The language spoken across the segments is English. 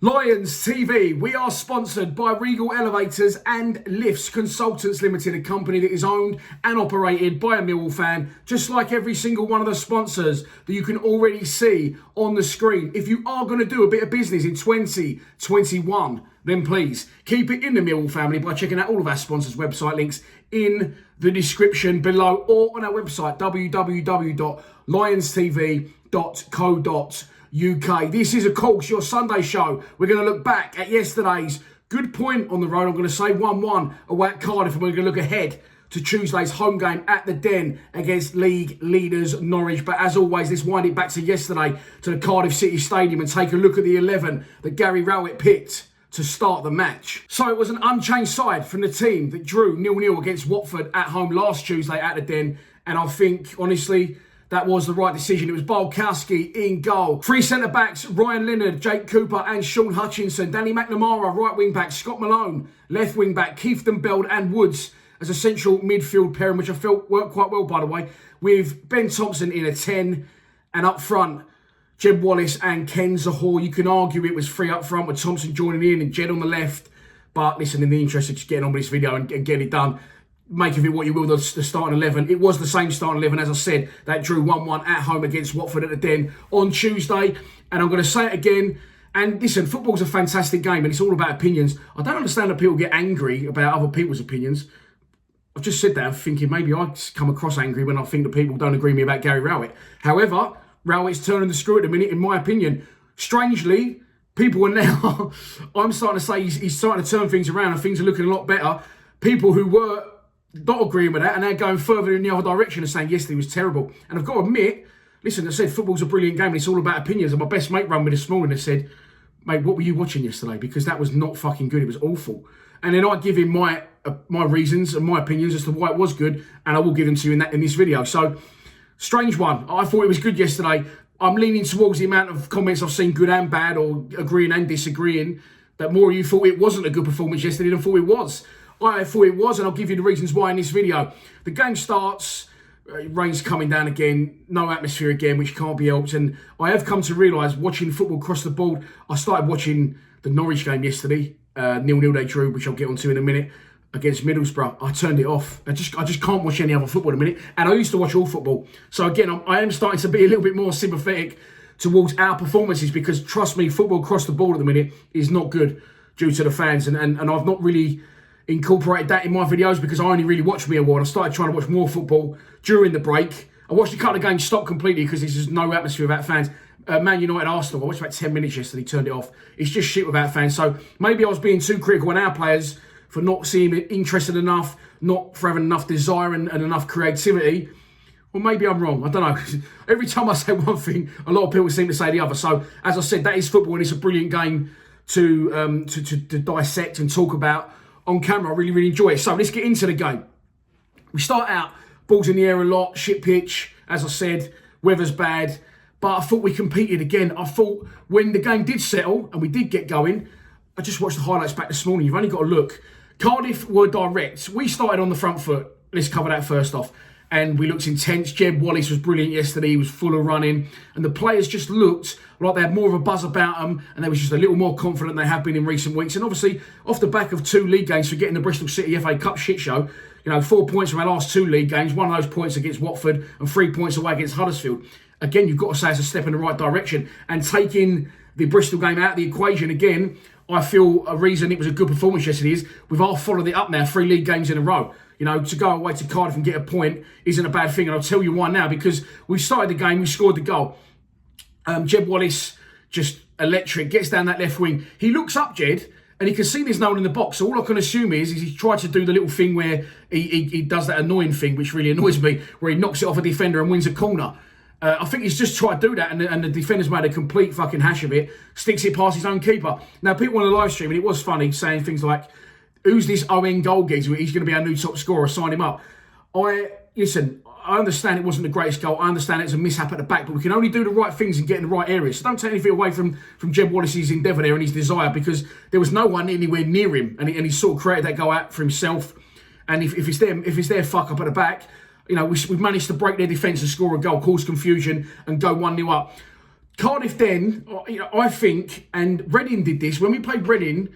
Lions TV, we are sponsored by Regal Elevators and Lifts Consultants Limited, a company that is owned and operated by a Millwall fan, just like every single one of the sponsors that you can already see on the screen. If you are going to do a bit of business in 2021, then please keep it in the Millwall family by checking out all of our sponsors' website links in the description below or on our website, www.lionstv.co.uk. This is, of course, your Sunday show. We're going to look back at yesterday's good point on the road. I'm going to say 1-1 away at Cardiff, and we're going to look ahead to Tuesday's home game at the Den against league leaders Norwich. But as always, let's wind it back to yesterday, to the Cardiff City Stadium, and take a look at the 11 that Gary Rowett picked to start the match. So it was an unchanged side from the team that drew 0-0 against Watford at home last Tuesday at the Den, and I think, honestly, that was the right decision. It was Bolkowski in goal. Three centre-backs, Ryan Leonard, Jake Cooper and Sean Hutchinson. Danny McNamara, right wing-back. Scott Malone, left wing-back. Keithden Beld and Woods as a central midfield pairing, which I felt worked quite well, by the way, with Ben Thompson in a 10. And up front, Jed Wallace and Ken Zahor. You can argue it was three up front with Thompson joining in and Jed on the left. But listen, in the interest of just getting on with this video and getting it done, make of it what you will, the starting 11. It was the same starting 11, as I said, that drew 1-1 at home against Watford at the Den on Tuesday. And I'm going to say it again. And listen, football's a fantastic game and it's all about opinions. I don't understand that people get angry about other people's opinions. I've just said that thinking maybe I come across angry when I think that people don't agree with me about Gary Rowett. However, Rowett's turning the screw at the minute, in my opinion. Strangely, people are now, I'm starting to say he's starting to turn things around and things are looking a lot better. People who were not agreeing with that and now going further in the other direction and saying yesterday was terrible. And I've got to admit, listen, I said football's a brilliant game and it's all about opinions. And my best mate rang me this morning and said, mate, what were you watching yesterday? Because that was not fucking good. It was awful. And then I give him my reasons and my opinions as to why it was good, and I will give them to you in this video. So, strange one. I thought it was good yesterday. I'm leaning towards the amount of comments I've seen, good and bad, or agreeing and disagreeing, that more of you thought it wasn't a good performance yesterday than thought it was. I thought it was, and I'll give you the reasons why in this video. The game starts, rain's coming down again, no atmosphere again, which can't be helped. And I have come to realise, watching football across the board, I started watching the Norwich game yesterday, 0-0 they drew, which I'll get onto in a minute, against Middlesbrough. I turned it off. I just can't watch any other football in a minute. And I used to watch all football. So again, I am starting to be a little bit more sympathetic towards our performances, because trust me, football across the board at the minute is not good due to the fans. And I've not really incorporated that in my videos because I only really watched Millwall, and I started trying to watch more football during the break. I watched a couple of games stop completely because there's just no atmosphere without fans. Man United Arsenal, I watched about 10 minutes yesterday, turned it off. It's just shit without fans. So maybe I was being too critical on our players for not seeming interested enough, not for having enough desire and enough creativity. Well, maybe I'm wrong. I don't know. Every time I say one thing, a lot of people seem to say the other. So as I said, that is football, and it's a brilliant game to dissect and talk about on camera. I really, really enjoy it. So let's get into the game. We start out, balls in the air a lot, shit pitch, as I said, weather's bad. But I thought we competed again. I thought when the game did settle and we did get going, I just watched the highlights back this morning. You've only got to look. Cardiff were direct. We started on the front foot. Let's cover that first off. And we looked intense. Jed Wallace was brilliant yesterday. He was full of running. And the players just looked like they had more of a buzz about them. And they were just a little more confident than they have been in recent weeks. And obviously, off the back of 2 league games for getting the Bristol City FA Cup shit show, 4 points from our last 2 league games, one of those points against Watford and 3 points away against Huddersfield. Again, you've got to say it's a step in the right direction. And taking the Bristol game out of the equation again, I feel a reason it was a good performance yesterday is we've all followed it up now, 3 league games in a row. To go away to Cardiff and get a point isn't a bad thing. And I'll tell you why now, because we started the game, we scored the goal. Jed Wallace, just electric, gets down that left wing. He looks up, Jed, and he can see there's no one in the box. So all I can assume is he tried to do the little thing where he does that annoying thing, which really annoys me, where he knocks it off a defender and wins a corner. I think he's just tried to do that, and the defender's made a complete fucking hash of it, sticks it past his own keeper. Now, people on the live stream, and it was funny, saying things like, who's this Owen goal geezer? He's going to be our new top scorer, sign him up. Listen, I understand it wasn't the greatest goal. I understand it's a mishap at the back, but we can only do the right things and get in the right areas. So don't take anything away from Jed Wallace's endeavour there and his desire, because there was no one anywhere near him, and he sort of created that goal out for himself. And if it's their fuck up at the back, we've managed to break their defence and score a goal, cause confusion, and go 1-0 up. Cardiff then, I think, and Reading did this, when we played Reading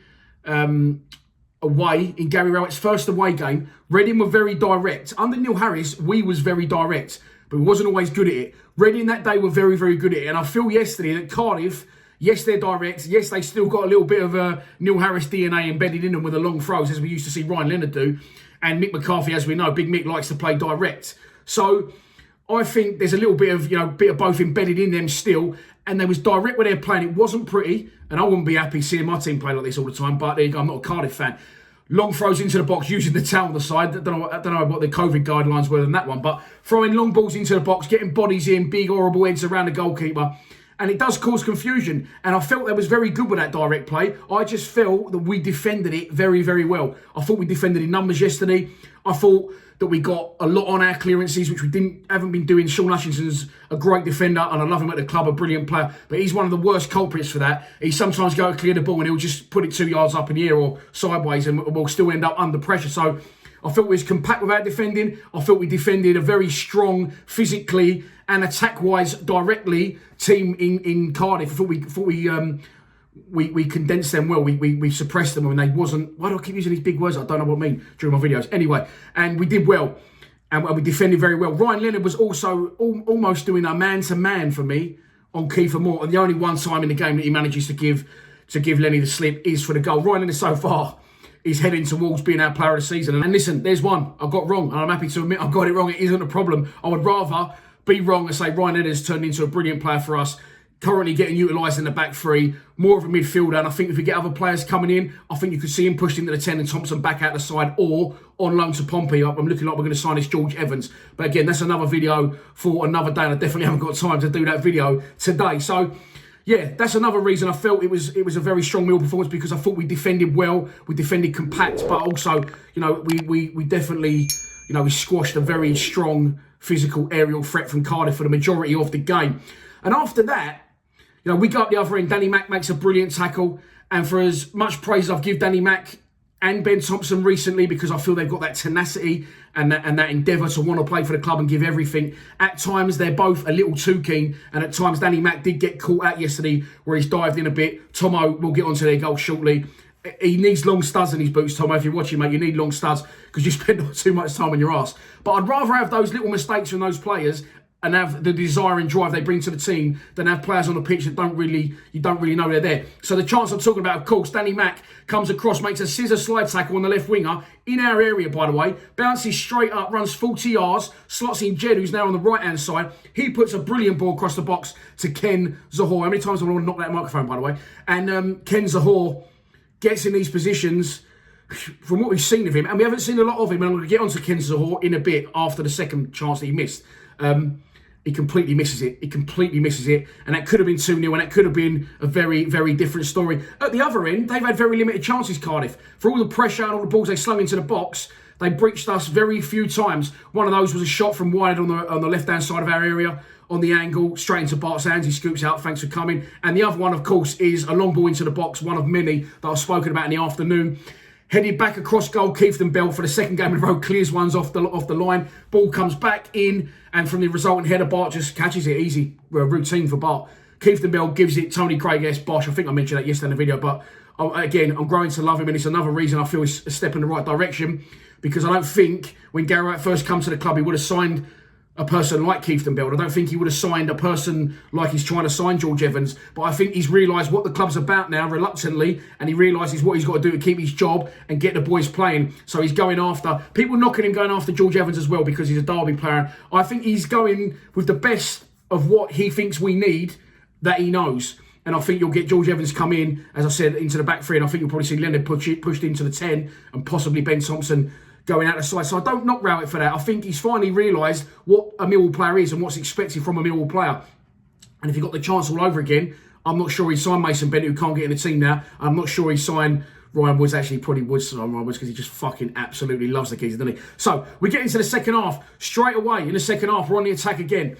away in Gary Rowett's first away game, Reading were very direct. Under Neil Harris, we was very direct, but we wasn't always good at it. Reading that day were very, very good at it. And I feel yesterday that Cardiff, yes, they're direct. Yes, they still got a little bit of Neil Harris DNA embedded in them with the long throws, as we used to see Ryan Leonard do. And Mick McCarthy, as we know, Big Mick likes to play direct. So I think there's a little bit of, bit of both embedded in them still. And they was direct when they were playing. It wasn't pretty. And I wouldn't be happy seeing my team play like this all the time. But there you go, I'm not a Cardiff fan. Long throws into the box, using the towel on the side. I don't know what the COVID guidelines were in that one. But throwing long balls into the box, getting bodies in, big horrible heads around the goalkeeper. And it does cause confusion. And I felt that was very good with that direct play. I just felt that we defended it very, very well. I thought we defended in numbers yesterday. I thought that we got a lot on our clearances, which we haven't been doing. Sean Hutchinson's a great defender, and I love him at the club, a brilliant player. But he's one of the worst culprits for that. He sometimes go to clear the ball and he'll just put it 2 yards up in the air or sideways, and we'll still end up under pressure. So I felt we was compact with our defending. I felt we defended a very strong, physically and attack-wise, directly team in Cardiff. I thought we condensed them well. We suppressed them, and they wasn't. Why do I keep using these big words? I don't know what I mean during my videos. Anyway, and we did well, and we defended very well. Ryan Leonard was also almost doing a man-to-man for me on Kiefer Moore, and the only one time in the game that he manages to give Lenny the slip is for the goal. Ryan Leonard so far is heading towards being our player of the season. And listen, there's one I got wrong, and I'm happy to admit I got it wrong. It isn't a problem. I would rather be wrong and say Ryan Leonard has turned into a brilliant player for us, currently getting utilised in the back three, more of a midfielder. And I think if we get other players coming in, I think you could see him pushed into the 10 and Thompson back out the side, or on loan to Pompey. I'm looking like we're going to sign this George Evans. But again, that's another video for another day, and I definitely haven't got time to do that video today. So yeah, that's another reason I felt it was a very strong Mill performance, because I thought we defended well, we defended compact, but also, we definitely, we squashed a very strong physical aerial threat from Cardiff for the majority of the game. And after that, we go up the other end. Danny Mack makes a brilliant tackle, and for as much praise I've given Danny Mack and Ben Thompson recently, because I feel they've got that tenacity and that endeavour to want to play for the club and give everything. At times, they're both a little too keen, and at times, Danny Mack did get caught out yesterday where he's dived in a bit. Tomo will get onto their goal shortly. He needs long studs in his boots, Tomo. If you're watching, mate, you need long studs because you spend too much time on your ass. But I'd rather have those little mistakes from those players and have the desire and drive they bring to the team than have players on the pitch that you don't really know they're there. So the chance I'm talking about, of course, Danny Mack comes across, makes a scissor slide tackle on the left winger, in our area, by the way, bounces straight up, runs 40 yards, slots in Jed, who's now on the right-hand side. He puts a brilliant ball across the box to Ken Zahor. How many times do I want to knock that microphone, by the way? And Ken Zahor gets in these positions from what we've seen of him, and we haven't seen a lot of him, and I'm going to get onto Ken Zahor in a bit after the second chance that he missed. He completely misses it. And that could have been 2-0, and that could have been a very, very different story. At the other end, they've had very limited chances, Cardiff. For all the pressure and all the balls they slung into the box, they breached us very few times. One of those was a shot from wide on the left-hand side of our area, on the angle, straight into Bart's hands. He scoops out, thanks for coming. And the other one, of course, is a long ball into the box, one of many that I've spoken about in the afternoon. Headed back across goal, Keith Bell for the second game in a row, clears ones off the line. Ball comes back in, and from the resultant header, Bart just catches it. Easy routine for Bart. Keith Bell gives it Tony Craig-esque Bosch. I think I mentioned that yesterday in the video, but again, I'm growing to love him, and it's another reason I feel it's a step in the right direction, because I don't think when Gary Rowett first comes to the club, he would have signed a person like Keith Bell. I don't think he would have signed a person like he's trying to sign George Evans, but I think he's realised what the club's about now, reluctantly, and he realises what he's got to do to keep his job and get the boys playing. So he's going after, people knocking him going after George Evans as well, because he's a Derby player. I think he's going with the best of what he thinks we need, that he knows. And I think you'll get George Evans come in, as I said, into the back three, and I think you'll probably see Leonard pushed into the 10, and possibly Ben Thompson going out the side. So I don't knock Rowett for that. I think he's finally realised what a Millwall player is and what's expected from a Millwall player. And if he got the chance all over again, I'm not sure he signed Mason Bennett, who can't get in the team now. I'm not sure he signed Ryan Woods. Actually, probably would sign Ryan Woods, because he just fucking absolutely loves the keys, doesn't he? So we get into the second half. Straight away in the second half, we're on the attack again.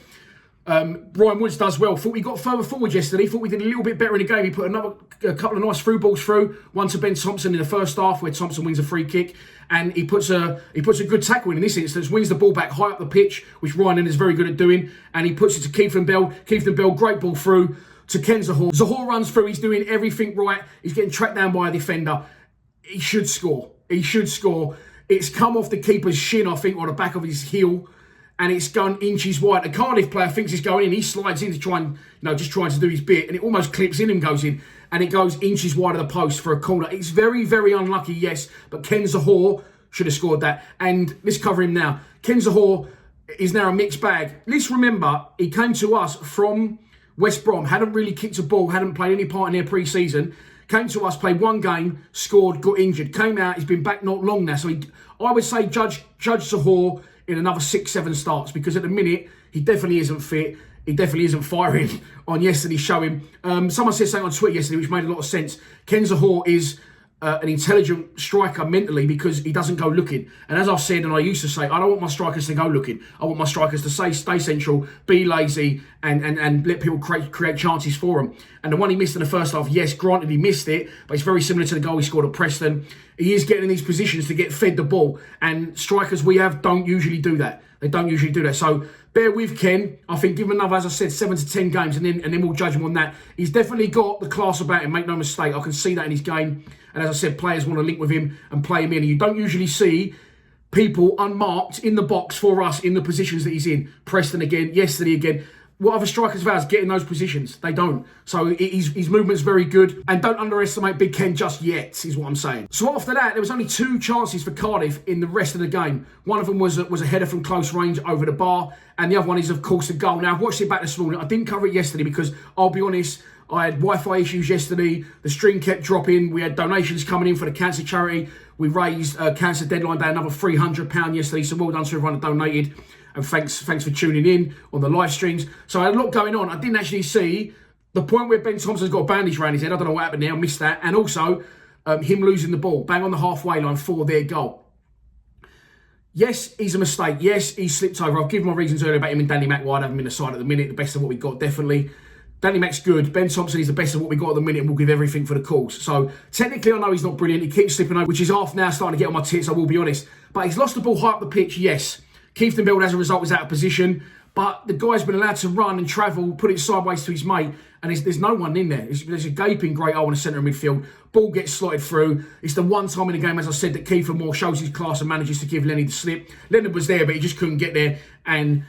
Ryan Woods does well. Thought we got further forward yesterday. Thought we did a little bit better in the game. He put a couple of nice through balls through. One to Ben Thompson in the first half, where Thompson wins a free kick, and he puts a good tackle in this instance. Wins the ball back high up the pitch, which Ryan is very good at doing, and he puts it to Keith and Bell. Keith and Bell, great ball through to Ken Zahor. Zahor runs through. He's doing everything right. He's getting tracked down by a defender. He should score. He should score. It's come off the keeper's shin, I think, or the back of his heel, and it's gone inches wide. A Cardiff player thinks he's going in. He slides in to try and, just trying to do his bit, and it almost clips in and goes in, and it goes inches wide of the post for a corner. It's very, very unlucky, yes, but Ken Zahor should have scored that. And let's cover him now. Ken Zahor is now a mixed bag. Let's remember, he came to us from West Brom, hadn't really kicked a ball, hadn't played any part in their pre-season. Came to us, played one game, scored, got injured. Came out, he's been back not long now. So I would say judge Zahor in another 6-7 starts, because at the minute, he definitely isn't fit. He definitely isn't firing on yesterday's showing. Someone said something on Twitter yesterday which made a lot of sense. Ken Zahor is an intelligent striker mentally, because he doesn't go looking. And as I've said, and I used to say, I don't want my strikers to go looking. I want my strikers to stay central, be lazy, and let people create chances for them. And the one he missed in the first half, yes, granted he missed it, but it's very similar to the goal he scored at Preston. He is getting in these positions to get fed the ball, and strikers we have don't usually do that. They don't usually do that. So bear with Ken. I think give him another, as I said, 7 to 10 games, and then we'll judge him on that. He's definitely got the class about him, make no mistake. I can see that in his game. And as I said, players want to link with him and play him in. And you don't usually see people unmarked in the box for us in the positions that he's in. Preston again, yesterday again. What other strikers of ours get in those positions? They don't. So his movement's very good. And don't underestimate Big Ken just yet, is what I'm saying. So after that, there was only 2 chances for Cardiff in the rest of the game. One of them was a header from close range over the bar. And the other one is, of course, the goal. Now, I've watched it back this morning. I didn't cover it yesterday because, I'll be honest, I had Wi-Fi issues yesterday. The stream kept dropping. We had donations coming in for the cancer charity. We raised Cancer Deadline Day another £300 yesterday. So well done to everyone that donated. And thanks for tuning in on the live streams. So I had a lot going on. I didn't actually see the point where Ben Thompson's got a bandage around his head. I don't know what happened there. I missed that. And also him losing the ball. Bang on the halfway line for their goal. Yes, he's a mistake. Yes, he slipped over. I've given my reasons earlier about him and Danny Mack. Why I have him in the side at the minute. The best of what we got, definitely. Danny Mack's good. Ben Thompson is the best of what we got at the minute, and we'll give everything for the cause. So technically, I know he's not brilliant. He keeps slipping over, which is half now starting to get on my tits, I will be honest. But he's lost the ball high up the pitch, yes. Keith and Bell, as a result, was out of position. But the guy's been allowed to run and travel, put it sideways to his mate, and there's no one in there. There's a gaping great hole in the centre of midfield. Ball gets slotted through. It's the one time in the game, as I said, that Kiefer Moore shows his class and manages to give Lenny the slip. Leonard was there, but he just couldn't get there. And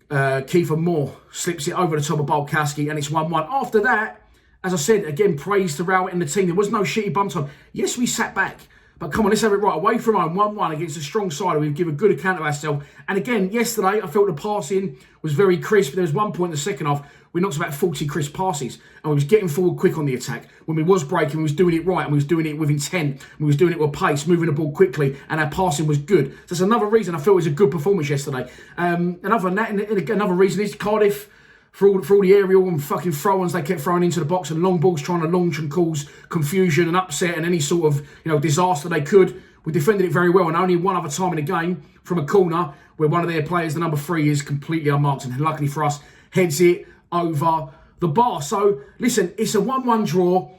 Kiefer Moore slips it over the top of Bolkowski, and it's 1-1. After that, as I said, again, praise to Rowett and the team. There was no shitty bump time. Yes, we sat back. But come on, let's have it right. Away from home, 1-1 against a strong side. We give a good account of ourselves. And again, yesterday, I felt the passing was very crisp. There was one point in the second half, we knocked about 40 crisp passes. And we was getting forward quick on the attack. When we was breaking, we was doing it right. And we was doing it with intent. We was doing it with pace, moving the ball quickly. And our passing was good. So that's another reason I felt it was a good performance yesterday. And other than that, another reason is Cardiff, for all the aerial and fucking throw-ons they kept throwing into the box and long balls trying to launch and cause confusion and upset and any sort of disaster they could. We defended it very well, and only one other time in the game from a corner where one of their players, the number 3, is completely unmarked, and luckily for us, heads it over the bar. So listen, it's a 1-1 draw.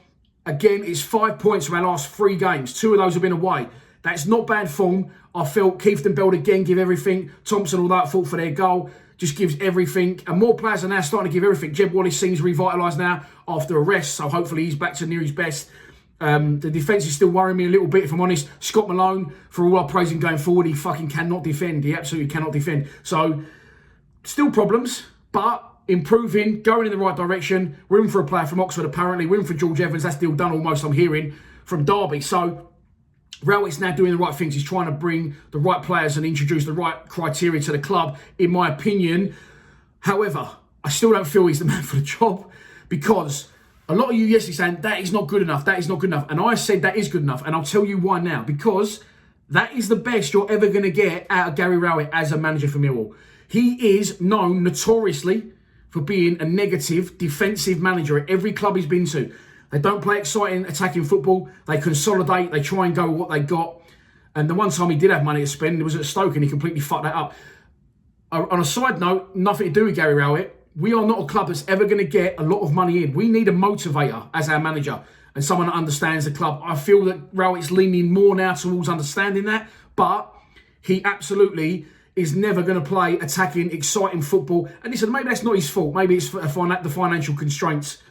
Again, it's 5 points from our last 3 games. 2 of those have been away. That's not bad form. I felt Keith and Bell again give everything. Thompson, although at fault for their goal, just gives everything. And more players are now starting to give everything. Jeb Wallace seems revitalised now after a rest, so hopefully he's back to near his best. The defence is still worrying me a little bit, if I'm honest. Scott Malone, for all our praising going forward, he fucking cannot defend. He absolutely cannot defend. So, still problems, but improving, going in the right direction. We're in for a player from Oxford, apparently. We're in for George Evans. That's deal done almost, I'm hearing, from Derby. So, Rowett's now doing the right things. He's trying to bring the right players and introduce the right criteria to the club, in my opinion. However, I still don't feel he's the man for the job, because a lot of you yesterday saying that is not good enough, that is not good enough. And I said that is good enough. And I'll tell you why now. Because that is the best you're ever going to get out of Gary Rowett as a manager for Millwall. He is known notoriously for being a negative defensive manager at every club he's been to. They don't play exciting attacking football. They consolidate. They try and go with what they got. And the one time he did have money to spend, it was at Stoke, and he completely fucked that up. On a side note, nothing to do with Gary Rowett. we are not a club that's ever going to get a lot of money in. We need a motivator as our manager and someone that understands the club. I feel that Rowett's leaning more now towards understanding that, but he absolutely is never going to play attacking, exciting football. And listen, maybe that's not his fault. Maybe it's the financial constraints.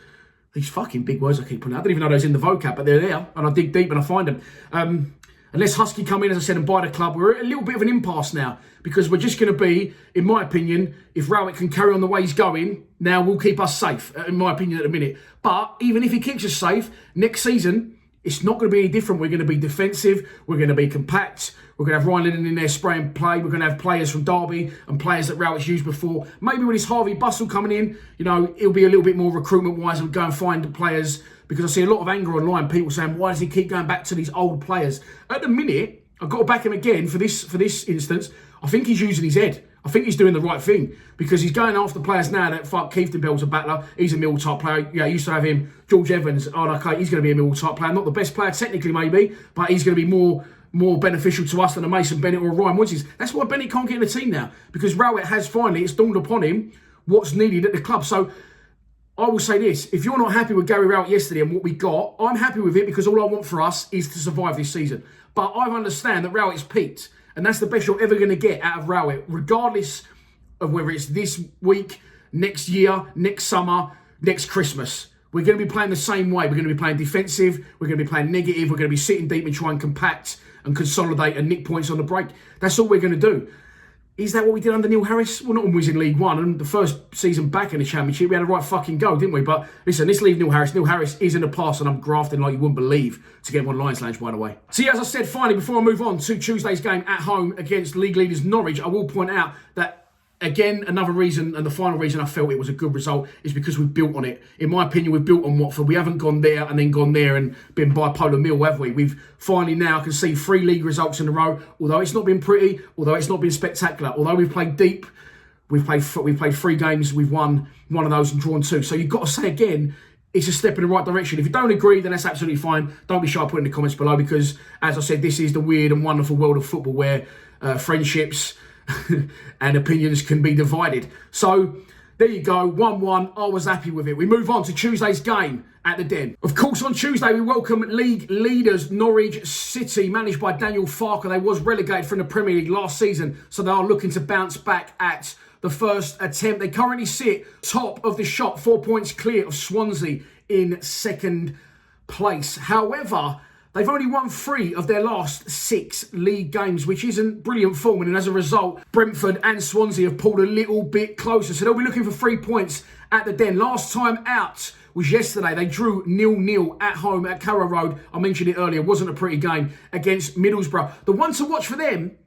These fucking big words I keep putting out. I didn't even know those in the vocab, but they're there. And I dig deep and I find them. Unless Husky come in, as I said, and buy the club, we're at a little bit of an impasse now. Because we're just going to be, in my opinion, if Rowett can carry on the way he's going, now will keep us safe, in my opinion, at the minute. But even if he keeps us safe, next season, it's not going to be any different. We're going to be defensive. We're going to be compact. We're going to have Ryan Lennon in there spraying play. We're going to have players from Derby and players that Rowett's used before. Maybe with his Harvey Bustle coming in, you know, it'll be a little bit more recruitment-wise and go and find the players. Because I see a lot of anger online, people saying, why does he keep going back to these old players? At the minute, I've got to back him again for this instance. I think he's using his head. I think he's doing the right thing because he's going after players now that fuck Keith DeBell's a battler. He's a Mill type player. Yeah, I used to have him. George Evans, oh, okay, he's going to be a Mill type player. Not the best player technically maybe, but he's going to be more beneficial to us than a Mason Bennett or a Ryan Woods. That's why Bennett can't get in the team now because Rowett has finally, it's dawned upon him what's needed at the club. So I will say this, if you're not happy with Gary Rowett yesterday and what we got, I'm happy with it because all I want for us is to survive this season. But I understand that Rowett's peaked and that's the best you're ever going to get out of Rowett, regardless of whether it's this week, next year, next summer, next Christmas. We're going to be playing the same way. We're going to be playing defensive. We're going to be playing negative. We're going to be sitting deep and try and compact and consolidate and nick points on the break. That's all we're going to do. Is that what we did under Neil Harris? Well, not when we was in League One. And the first season back in the Championship, we had a right fucking go, didn't we? But listen, let's leave Neil Harris. Neil Harris is in the past, and I'm grafting like you wouldn't believe to get him on Lions Lounge, by the way. So yeah, as I said, finally, before I move on to Tuesday's game at home against league leaders Norwich, I will point out that again, another reason, and the final reason I felt it was a good result is because we've built on it. In my opinion, we've built on Watford. We haven't gone there and then gone there and been bipolar mill, have we? We've finally now can see 3 league results in a row. Although it's not been pretty, although it's not been spectacular, although we've played deep, we've played 3 games, we've won 1 of those and drawn 2. So you've got to say again, it's a step in the right direction. If you don't agree, then that's absolutely fine. Don't be shy putting in the comments below because, as I said, this is the weird and wonderful world of football where friendships and opinions can be divided. So there you go, 1-1. I was happy with it. We move on to Tuesday's game at the Den. Of course, on Tuesday, we welcome league leaders Norwich City, managed by Daniel Farker. They was relegated from the Premier League last season, so they are looking to bounce back at the first attempt. They currently sit top of the shop, 4 points clear of Swansea in second place. However, they've only won 3 of their last 6 league games, which isn't brilliant form. And as a result, Brentford and Swansea have pulled a little bit closer. So they'll be looking for 3 points at the Den. Last time out was yesterday. They drew 0-0 at home at Carrow Road. I mentioned it earlier. Wasn't a pretty game against Middlesbrough. The one to watch for them,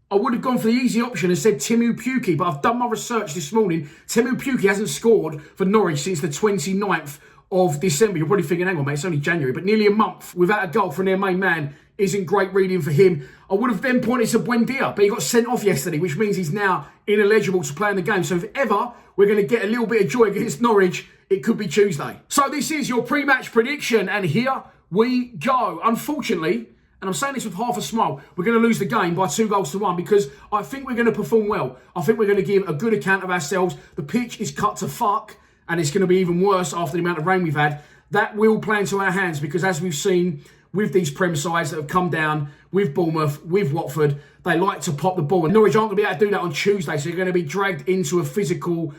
I would have gone for the easy option and said Timu Pukki. But I've done my research this morning. Timu Pukki hasn't scored for Norwich since the 29th of December. You're probably thinking, hang on, mate, it's only January. But nearly a month without a goal from their main man isn't great reading for him. I would have then pointed to Buendia, but he got sent off yesterday, which means he's now ineligible to play in the game. So if ever we're going to get a little bit of joy against Norwich, it could be Tuesday. So this is your pre-match prediction, and here we go. Unfortunately, and I'm saying this with half a smile, we're going to lose the game by 2-1 because I think we're going to perform well. I think we're going to give a good account of ourselves. The pitch is cut to fuck, and it's going to be even worse after the amount of rain we've had. That will play into our hands because as we've seen with these Prem sides that have come down, with Bournemouth, with Watford, they like to pop the ball. And Norwich aren't going to be able to do that on Tuesday, so they're going to be dragged into a physical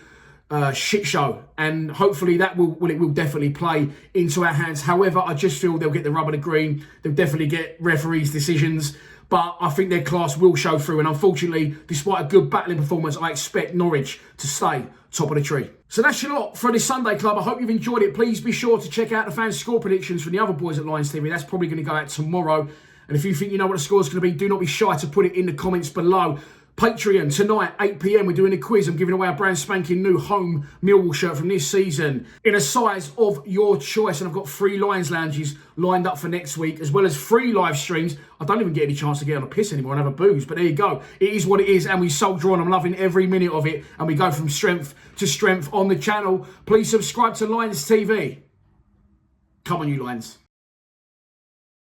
shit show. And hopefully that will definitely play into our hands. However, I just feel they'll get the rub of the green. They'll definitely get referees' decisions. But I think their class will show through. And unfortunately, despite a good battling performance, I expect Norwich to stay top of the tree. So that's your lot for this Sunday Club. I hope you've enjoyed it. Please be sure to check out the fans' score predictions from the other boys at Lions TV. That's probably going to go out tomorrow. And if you think you know what the score's going to be, do not be shy to put it in the comments below. Patreon, tonight, 8 PM, we're doing a quiz. I'm giving away a brand spanking new home Millwall shirt from this season in a size of your choice. And I've got 3 Lions Lounges lined up for next week, as well as 3 live streams. I don't even get any chance to get on a piss anymore and have a booze, but there you go. It is what it is, and we soldier on. I'm loving every minute of it, and we go from strength to strength on the channel. Please subscribe to Lions TV. Come on, you Lions.